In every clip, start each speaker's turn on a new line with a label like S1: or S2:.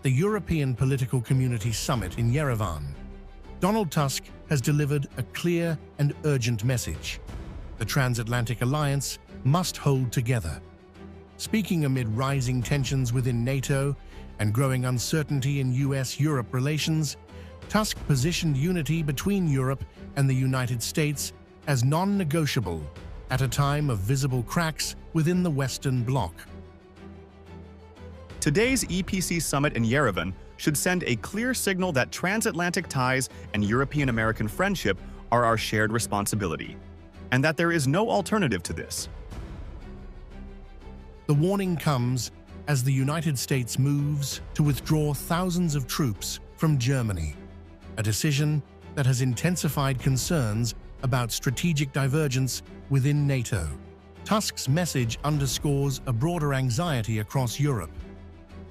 S1: At the European Political Community Summit in Yerevan, Donald Tusk has delivered a clear and urgent message. The transatlantic alliance must hold together. Speaking amid rising tensions within NATO and growing uncertainty in US-Europe relations, Tusk positioned unity between Europe and the United States as non-negotiable at a time of visible cracks within the Western Bloc.
S2: Today's EPC summit in Yerevan should send a clear signal that transatlantic ties and European-American friendship are our shared responsibility, and that there is no alternative to this.
S1: The warning comes as the United States moves to withdraw thousands of troops from Germany, a decision that has intensified concerns about strategic divergence within NATO. Tusk's message underscores a broader anxiety across Europe,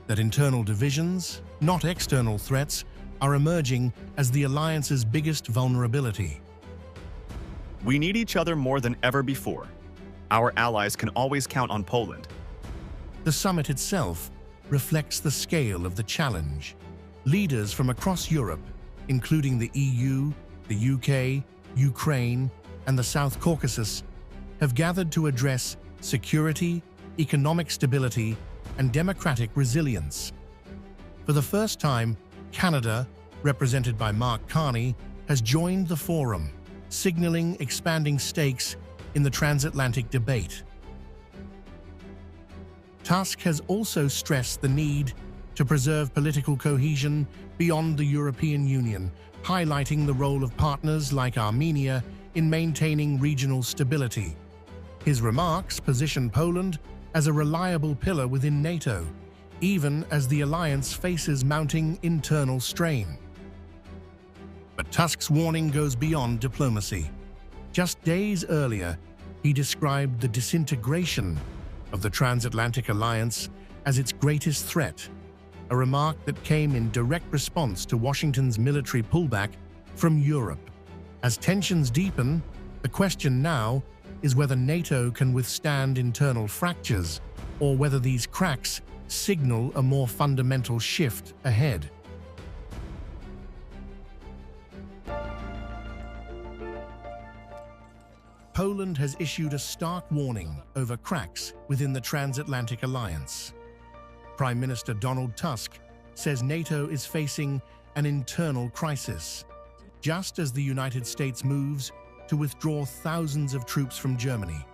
S1: that internal divisions, not external threats, are emerging as the alliance's biggest vulnerability.
S2: We need each other more than ever before. Our allies can always count on Poland.
S1: The summit itself reflects the scale of the challenge. Leaders from across Europe, including the EU, the UK, Ukraine, and the South Caucasus, have gathered to address security, economic stability, and democratic resilience. For the first time, Canada, represented by Mark Carney, has joined the forum, signaling expanding stakes in the transatlantic debate. Tusk has also stressed the need to preserve political cohesion beyond the European Union, highlighting the role of partners like Armenia in maintaining regional stability. His remarks position Poland as a reliable pillar within NATO, even as the alliance faces mounting internal strain. But Tusk's warning goes beyond diplomacy. Just days earlier, he described the disintegration of the transatlantic alliance as its greatest threat, a remark that came in direct response to Washington's military pullback from Europe. As tensions deepen, the question now is whether NATO can withstand internal fractures, or whether these cracks signal a more fundamental shift ahead. Poland has issued a stark warning over cracks within the transatlantic alliance. Prime Minister Donald Tusk says NATO is facing an internal crisis, just as the United States moves to withdraw thousands of troops from Germany,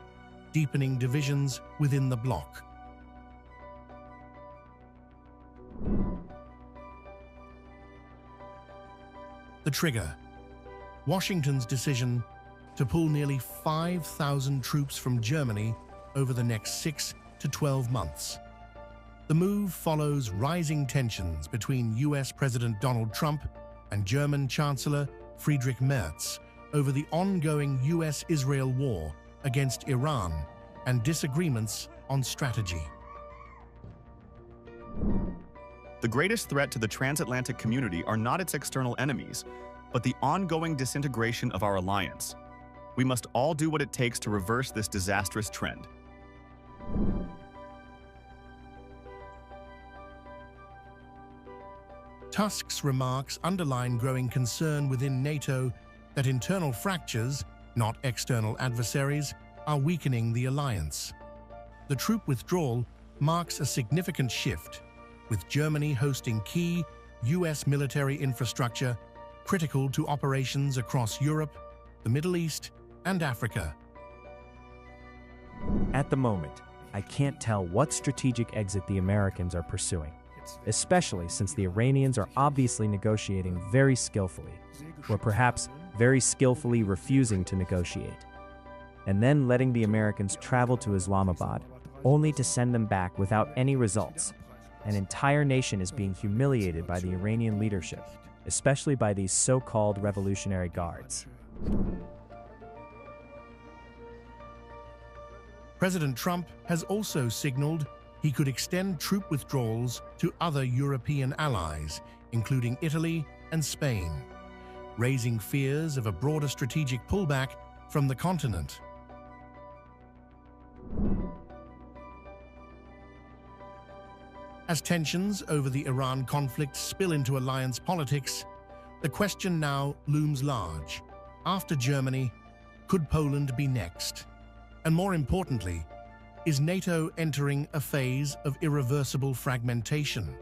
S1: deepening divisions within the bloc. The trigger: Washington's decision to pull nearly 5,000 troops from Germany over the next 6 to 12 months. The move follows rising tensions between US President Donald Trump and German Chancellor Friedrich Merz over the ongoing US-Israel war against Iran and disagreements on strategy.
S2: The greatest threat to the transatlantic community are not its external enemies, but the ongoing disintegration of our alliance. We must all do what it takes to reverse this disastrous trend.
S1: Tusk's remarks underline growing concern within NATO that internal fractures, not external adversaries, are weakening the alliance. The troop withdrawal marks a significant shift, with Germany hosting key US military infrastructure critical to operations across Europe, the Middle East, and Africa.
S3: At the moment, I can't tell what strategic exit the Americans are pursuing, especially since the Iranians are obviously negotiating very skillfully, or perhaps very skillfully refusing to negotiate, and then letting the Americans travel to Islamabad, only to send them back without any results. An entire nation is being humiliated by the Iranian leadership, especially by these so-called Revolutionary Guards.
S1: President Trump has also signaled he could extend troop withdrawals to other European allies, including Italy and Spain, raising fears of a broader strategic pullback from the continent. As tensions over the Iran conflict spill into alliance politics, the question now looms large. After Germany, could Poland be next? And more importantly, is NATO entering a phase of irreversible fragmentation?